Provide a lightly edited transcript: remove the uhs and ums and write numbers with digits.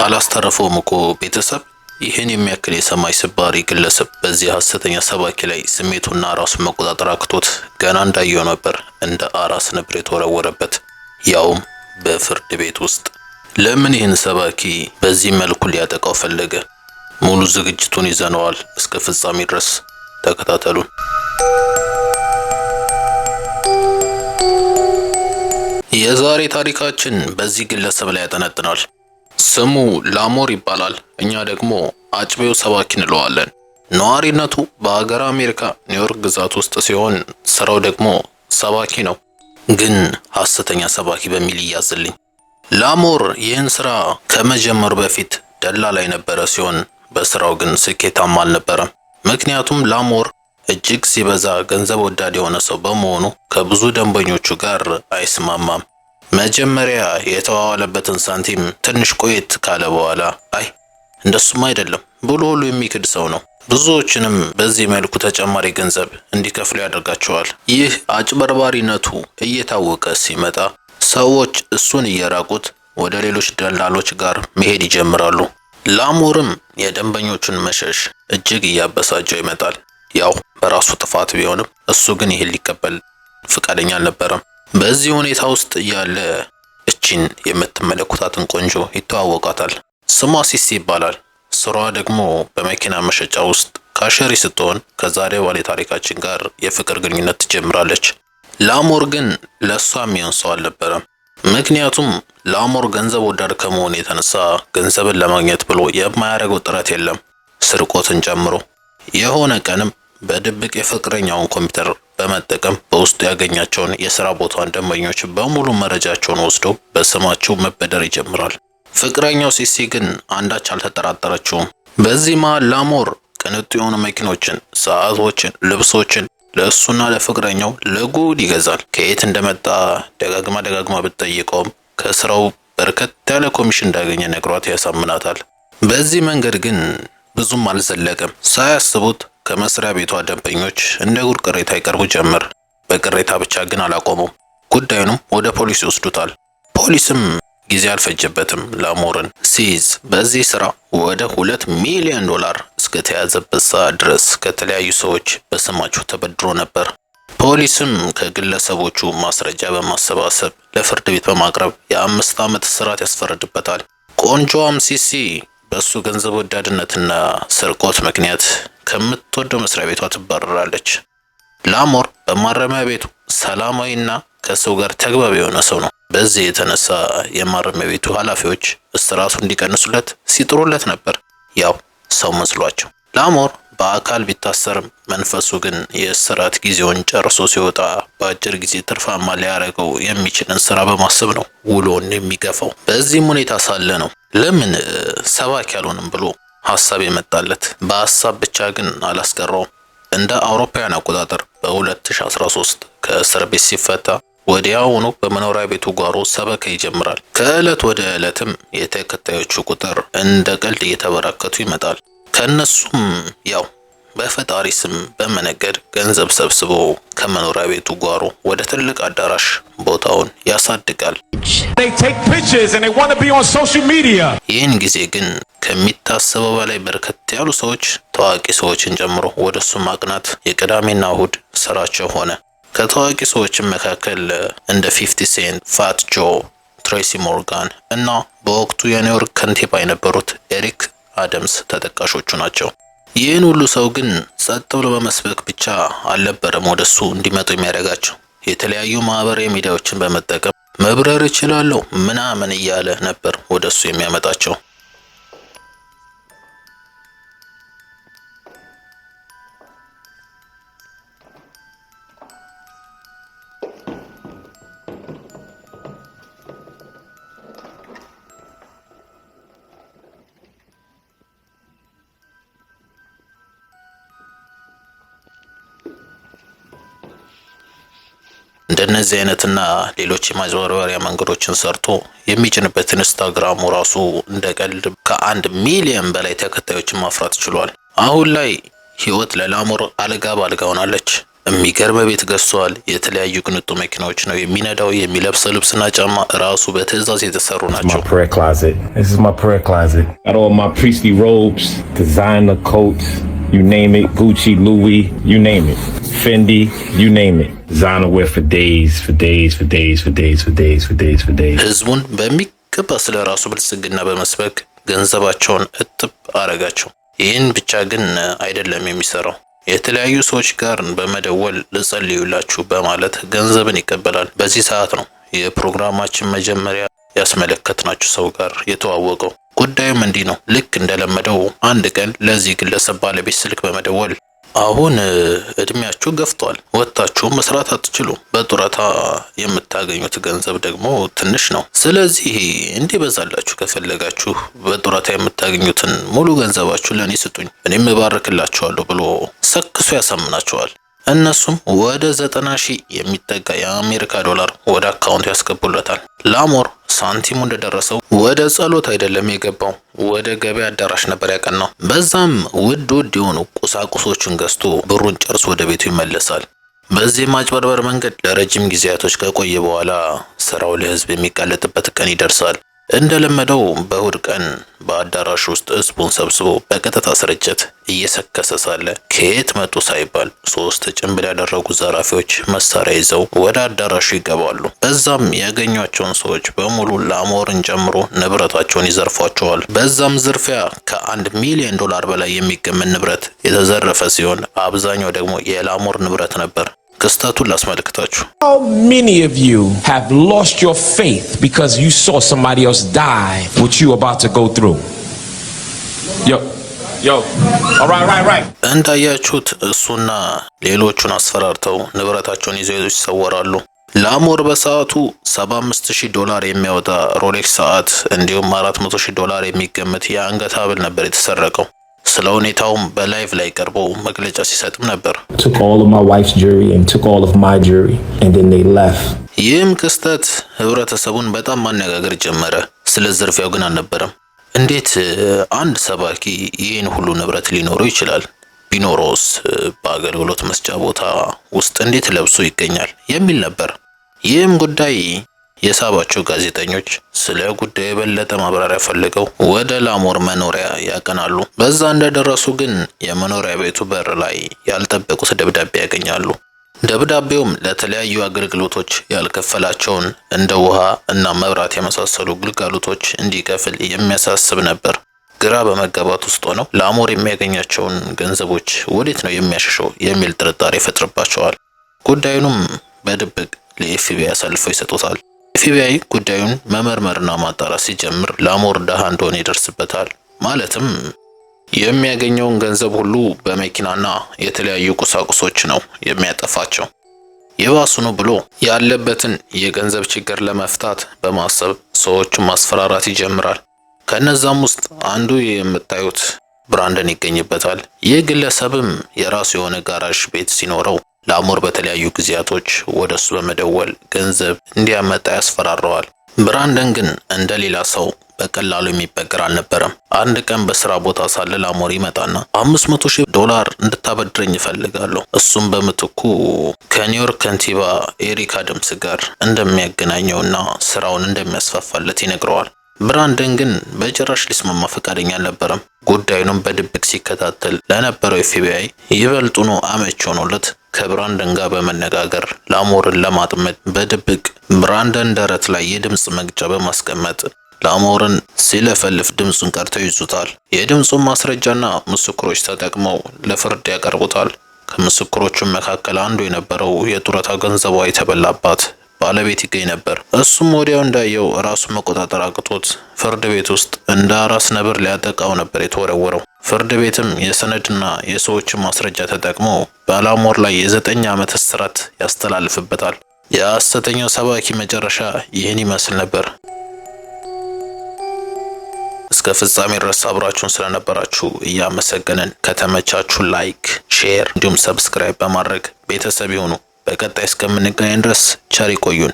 አላስተረፈውም እኮ ቤተሰብ። ይህን የሚያክል የሰማይ ስባሪ ግለሰብ በዚህ ሐሰተኛ ሰባኪ ላይ ስሜቱና ራሱን መቆጣጠር አቅቶት ገና እንዳየው ነበር እንደ አራስ ነብር የተወረወረበት፣ ያውም በፍርድ ቤት ውስጥ። ለምን ይህን ሰባኪ በዚህ መልኩ ሊያጠቃው ፈለገ? ሙሉ ዝግጅቱን ይዘነዋል። እስከ ፍጻሜ ድረስ ተከታተሉን። የዛሬ ታሪካችን በዚህ ግለሰብ ላይ ያጠነጥናል። ስሙ ላሞር ይባላል። እኛ ደግሞ አጭቤው ሰባኪ እንለዋለን። ነዋሪነቱ በሀገር አሜሪካ ኒውዮርክ ግዛት ውስጥ ሲሆን ስራው ደግሞ ሰባኪ ነው። ግን ሐሰተኛ ሰባኪ በሚል ይያዝልኝ። ላሞር ይህን ስራ ከመጀመሩ በፊት ደላላ የነበረ ሲሆን በስራው ግን ስኬታማ አልነበረም። ምክንያቱም ላሞር እጅግ ሲበዛ ገንዘብ ወዳድ የሆነ ሰው በመሆኑ ከብዙ ደንበኞቹ ጋር አይስማማም። መጀመሪያ የተዋዋለበትን ሳንቲም ትንሽ ቆየት ካለ በኋላ አይ እንደሱም አይደለም ብሎ ሁሉ የሚክድ ሰው ነው። ብዙዎችንም በዚህ መልኩ ተጨማሪ ገንዘብ እንዲከፍሉ ያደርጋቸዋል። ይህ አጭበርባሪነቱ እየታወቀ ሲመጣ ሰዎች እሱን እየራቁት ወደ ሌሎች ደላሎች ጋር መሄድ ይጀምራሉ። ላሞርም የደንበኞቹን መሸሽ እጅግ እያበሳጨው ይመጣል። ያው በራሱ ጥፋት ቢሆንም እሱ ግን ይህን ሊቀበል ፍቃደኛ አልነበረም። በዚህ ሁኔታ ውስጥ ያለ እቺን የምትመለከቷትን ቆንጆ ይተዋወቃታል። ስሟ ሲሲ ይባላል። ስራዋ ደግሞ በመኪና መሸጫ ውስጥ ካሸሪ ስትሆን ከዛሬ ባለ ታሪካችን ጋር የፍቅር ግንኙነት ትጀምራለች። ላሞር ግን ለሷ የሚሆን ሰው አልነበረም። ምክንያቱም ላሞር ገንዘብ ወዳድ ከመሆኑ የተነሳ ገንዘብን ለማግኘት ብሎ የማያደርገው ጥረት የለም፣ ስርቆትን ጨምሮ። የሆነ ቀንም በድብቅ የፍቅረኛውን ኮምፒውተር በመጠቀም በውስጡ ያገኛቸውን የሥራ ቦታን ደንበኞች በሙሉ መረጃቸውን ወስዶ በስማቸው መበደር ይጀምራል። ፍቅረኛው ሲሲ ግን አንዳች አልተጠራጠረችውም። በዚህ መሃል ላሞር ቅንጡ የሆኑ መኪኖችን፣ ሰዓቶችን፣ ልብሶችን ለእሱና ለፍቅረኛው ለጉድ ይገዛል። ከየት እንደመጣ ደጋግማ ብትጠይቀውም ከስራው በርከት ያለ ኮሚሽን እንዳገኘ ነግሯት ያሳምናታል። በዚህ መንገድ ግን ብዙም አልዘለቀም። ሳያስቡት ከመስሪያ ቤቷ ደንበኞች እንደ ጉድ ቅሬታ ይቀርቡ ጀመር። በቅሬታ ብቻ ግን አላቆሙም። ጉዳዩንም ወደ ፖሊስ ይወስዱታል። ፖሊስም ጊዜ አልፈጀበትም ላሞርን ሲይዝ። በዚህ ስራ ወደ $2 ሚሊዮን እስከተያዘበት ሰዓት ድረስ ከተለያዩ ሰዎች በስማቸው ተበድሮ ነበር። ፖሊስም ከግለሰቦቹ ማስረጃ በማሰባሰብ ለፍርድ ቤት በማቅረብ የ5 ዓመት እስራት ያስፈረድበታል። ቆንጆዋም ሲሲ በሱ ገንዘብ ወዳድነትና ስርቆት ምክንያት ከምትወደው መስሪያ ቤቷ ትባረራለች። ላሞር በማረሚያ ቤቱ ሰላማዊና ከሰው ጋር ተግባቢ የሆነ ሰው ነው። በዚህ የተነሳ የማረሚያ ቤቱ ኃላፊዎች እስራቱ እንዲቀንሱለት ሲጥሩለት ነበር፣ ያው ሰው መስሏቸው። ላሞር በአካል ቢታሰርም መንፈሱ ግን የእስራት ጊዜውን ጨርሶ ሲወጣ በአጭር ጊዜ ትርፋማ ሊያደርገው የሚችልን ስራ በማሰብ ነው ውሎን የሚገፋው። በዚህም ሁኔታ ሳለ ነው ለምን ሰባኪ ያልሆንም ብሎ ሐሳብ የመጣለት። በሐሳብ ብቻ ግን አላስቀረውም። እንደ አውሮፓውያን አቆጣጠር በ2013 ከእስር ቤት ሲፈታ ወዲያውኑ በመኖሪያ ቤቱ ጓሮ ሰበካ ይጀምራል። ከዕለት ወደ ዕለትም የተከታዮቹ ቁጥር እንደ ቀልድ እየተበራከቱ ይመጣል። ከነሱም ያው በፈጣሪ ስም በመነገድ ገንዘብ ሰብስቦ ከመኖሪያ ቤቱ ጓሮ ወደ ትልቅ አዳራሽ ቦታውን ያሳድጋል። ይህን ጊዜ ግን ከሚታሰበው በላይ በርከት ያሉ ሰዎች ታዋቂ ሰዎችን ጨምሮ ወደሱ ማቅናት የቅዳሜና እሁድ ስራቸው ሆነ። ከታዋቂ ሰዎችን መካከል እንደ 50 ሴንት፣ ፋት ጆ፣ ትሬሲ ሞርጋን እና በወቅቱ የኒውዮርክ ከንቲባ የነበሩት ኤሪክ አደምስ ተጠቃሾቹ ናቸው። ይህን ሁሉ ሰው ግን ጸጥ ብሎ በመስበክ ብቻ አልነበረም ወደሱ እንዲመጡ የሚያደርጋቸው። የተለያዩ ማህበራዊ ሚዲያዎችን በመጠቀም መብረር እችላለሁ ምናምን እያለ ነበር ወደሱ የሚያመጣቸው። እንደነዚህ አይነትና ሌሎች የማጭበርበሪያ መንገዶችን ሰርቶ የሚጭንበት ኢንስታግራሙ ራሱ እንደ ቀልድ ከ1 ሚሊዮን በላይ ተከታዮችን ማፍራት ችሏል። አሁን ላይ ህይወት ለላሞር አልጋ ባልጋ ሆናለች። የሚገርም ቤት ገዝቷል። የተለያዩ ቅንጡ መኪናዎች ነው የሚነዳው። የሚለብሰው ልብስና ጫማ ራሱ በትዕዛዝ የተሰሩ ናቸው። This is my prayer closet. Got all my priestly robes, designer coats, you name it, Gucci, Louis, you name it, Fendi, you name it. Designer wear for days, for days, for days, for days, for days, for days, for days. ህዝቡን በሚገባ ስለ ራሱ ብልጽግና በመስበክ ገንዘባቸውን እጥብ አረጋቸው። ይህን ብቻ ግን አይደለም የሚሰራው። የተለያዩ ሰዎች ጋር በመደወል ልጸልዩላችሁ በማለት ገንዘብን ይቀበላል። በዚህ ሰዓት ነው የፕሮግራማችን መጀመሪያ ያስመለከትናችሁ ሰው ጋር የተዋወቀው። ጉዳዩም እንዲህ ነው። ልክ እንደለመደው አንድ ቀን ለዚህ ግለሰብ ባለቤት ስልክ በመደወል አሁን እድሜያችሁ ገፍቷል፣ ወጣችሁ መስራት አትችሉም፣ በጡረታ የምታገኙት ገንዘብ ደግሞ ትንሽ ነው። ስለዚህ እንዲበዛላችሁ ከፈለጋችሁ በጡረታ የምታገኙትን ሙሉ ገንዘባችሁ ለኔ ስጡኝ፣ እኔም እባርክላችኋለሁ ብሎ ሰክሶ ያሳምናቸዋል። እነሱም ወደ 90,000 የሚጠጋ የአሜሪካ ዶላር ወደ አካውንቱ ያስገቡለታል። ላሞር ሳንቲሙ እንደደረሰው ወደ ጸሎት አይደለም የገባው፣ ወደ ገበያ አዳራሽ ነበር ያቀናው። በዛም ውድ የሆኑ ቁሳቁሶችን ገዝቶ ብሩን ጨርሶ ወደ ቤቱ ይመለሳል። በዚህ ማጭበርበር መንገድ ለረጅም ጊዜያቶች ከቆየ በኋላ ስራው ለህዝብ የሚጋለጥበት ቀን ይደርሳል። እንደለመደው በእሁድ ቀን በአዳራሽ ውስጥ ህዝቡን ሰብስቦ በቀጥታ ስርጭት እየሰከሰ ሳለ ከየት መጡ ሳይባል 3 ጭንብል ያደረጉ ዘራፊዎች መሳሪያ ይዘው ወደ አዳራሹ ይገባሉ። በዛም ያገኟቸውን ሰዎች በሙሉ ላሞርን ጨምሮ ንብረታቸውን ይዘርፏቸዋል። በዛም ዝርፊያ ከ1 ሚሊዮን ዶላር በላይ የሚገመን ንብረት የተዘረፈ ሲሆን አብዛኛው ደግሞ የላሞር ንብረት ነበር። ክስተቱን ላስመልክታችሁ። How many of you have lost your faith because you saw somebody else die what you about to go through? Yo. All right. እንዳያችሁት እሱና ሌሎቹን አስፈራርተው ንብረታቸውን ይዘው ይሰወራሉ። ላሞር በሰዓቱ 75,000 ዶላር የሚያወጣ ሮሌክስ ሰዓት እንዲሁም 400,000 ዶላር የሚገመት የአንገት ሐብል ነበር የተሰረቀው። ስለ ሁኔታውም በላይቭ ላይ ቀርቦ መግለጫ ሲሰጥም ነበር። Took all of my wife's jewelry and took all of my jewelry and then they left. ይህም ክስተት ህብረተሰቡን በጣም ማነጋገር ጀመረ። ስለ ዝርፊያው ግን አልነበረም። እንዴት አንድ ሰባኪ ይህን ሁሉ ንብረት ሊኖረው ይችላል? ቢኖረውስ በአገልግሎት መስጫ ቦታ ውስጥ እንዴት ለብሶ ይገኛል? የሚል ነበር። ይህም ጉዳይ የሳባቸው ጋዜጠኞች ስለ ጉዳዩ የበለጠ ማብራሪያ ፈልገው ወደ ላሞር መኖሪያ ያቀናሉ። በዛ እንደደረሱ ግን የመኖሪያ ቤቱ በር ላይ ያልጠበቁት ደብዳቤ ያገኛሉ። ደብዳቤውም ለተለያዩ አገልግሎቶች ያልከፈላቸውን እንደ ውሃ እና መብራት የመሳሰሉ ግልጋሎቶች እንዲከፍል የሚያሳስብ ነበር። ግራ በመጋባት ውስጥ ሆነው ላሞር የሚያገኛቸውን ገንዘቦች ወዴት ነው የሚያሸሸው የሚል ጥርጣሬ ይፈጥርባቸዋል። ጉዳዩንም በድብቅ ለኤፍቢአይ አሳልፈው ይሰጡታል። ኤፍቢአይ ጉዳዩን መመርመርና ማጣራት ሲጀምር ላሞር ደሃ እንደሆነ ይደርስበታል። ማለትም የሚያገኘውን ገንዘብ ሁሉ በመኪናና የተለያዩ ቁሳቁሶች ነው የሚያጠፋቸው። የባሱኑ ብሎ ያለበትን የገንዘብ ችግር ለመፍታት በማሰብ ሰዎችን ማስፈራራት ይጀምራል። ከነዛም ውስጥ አንዱ የምታዩት ብራንደን ይገኝበታል። ይህ ግለሰብም የራሱ የሆነ ጋራዥ ቤት ሲኖረው ላሞር በተለያዩ ጊዜያቶች ወደሱ በመደወል ገንዘብ እንዲያመጣ ያስፈራረዋል። ብራንደን ግን እንደሌላ ሰው በቀላሉ የሚበገር አልነበረም። አንድ ቀን በስራ ቦታ ሳለ ላሞር ይመጣና 500,000 ዶላር እንድታበድረኝ እፈልጋለሁ፣ እሱም በምትኩ ከኒውዮርክ ከንቲባ ኤሪክ አደምስ ጋር እንደሚያገናኘውና ስራውን እንደሚያስፋፋለት ይነግረዋል። ብራንደን ግን በጭራሽ ሊስማማ ፈቃደኛ አልነበረም። ጉዳዩንም በድብቅ ሲከታተል ለነበረው ኤፍቢአይ ይበልጡኑ አመች ሆኖለት ከብራንደን ጋር በመነጋገር ላሞርን ለማጥመድ በድብቅ ብራንደን ደረት ላይ የድምጽ መግጫ በማስቀመጥ ላሞርን ሲለፈልፍ ድምጹን ቀርተው ይዙታል። የድምጹን ማስረጃና ምስክሮች ተጠቅመው ለፍርድ ያቀርቡታል። ከምስክሮቹም መካከል አንዱ የነበረው የጡረታ ገንዘቧ የተበላባት ባለቤት ይገኝ ነበር። እሱም ወዲያው እንዳየው ራሱን መቆጣጠር አቅቶት ፍርድ ቤት ውስጥ እንደ አራስ ነብር ሊያጠቃው ነበር የተወረወረው። ፍርድ ቤትም የሰነድና የሰዎችን ማስረጃ ተጠቅሞ በላሞር ላይ የ9 ዓመት እስራት ያስተላልፍበታል። የሐሰተኛው ሰባኪ መጨረሻ ይህን ይመስል ነበር። እስከ ፍጻሜ ድረስ አብራችሁን ስለነበራችሁ እያመሰገንን ከተመቻችሁ ላይክ፣ ሼር እንዲሁም ሰብስክራይብ በማድረግ ቤተሰብ ይሁኑ። በቀጣይ እስከምንገናኝ ድረስ ቸር ይቆዩን።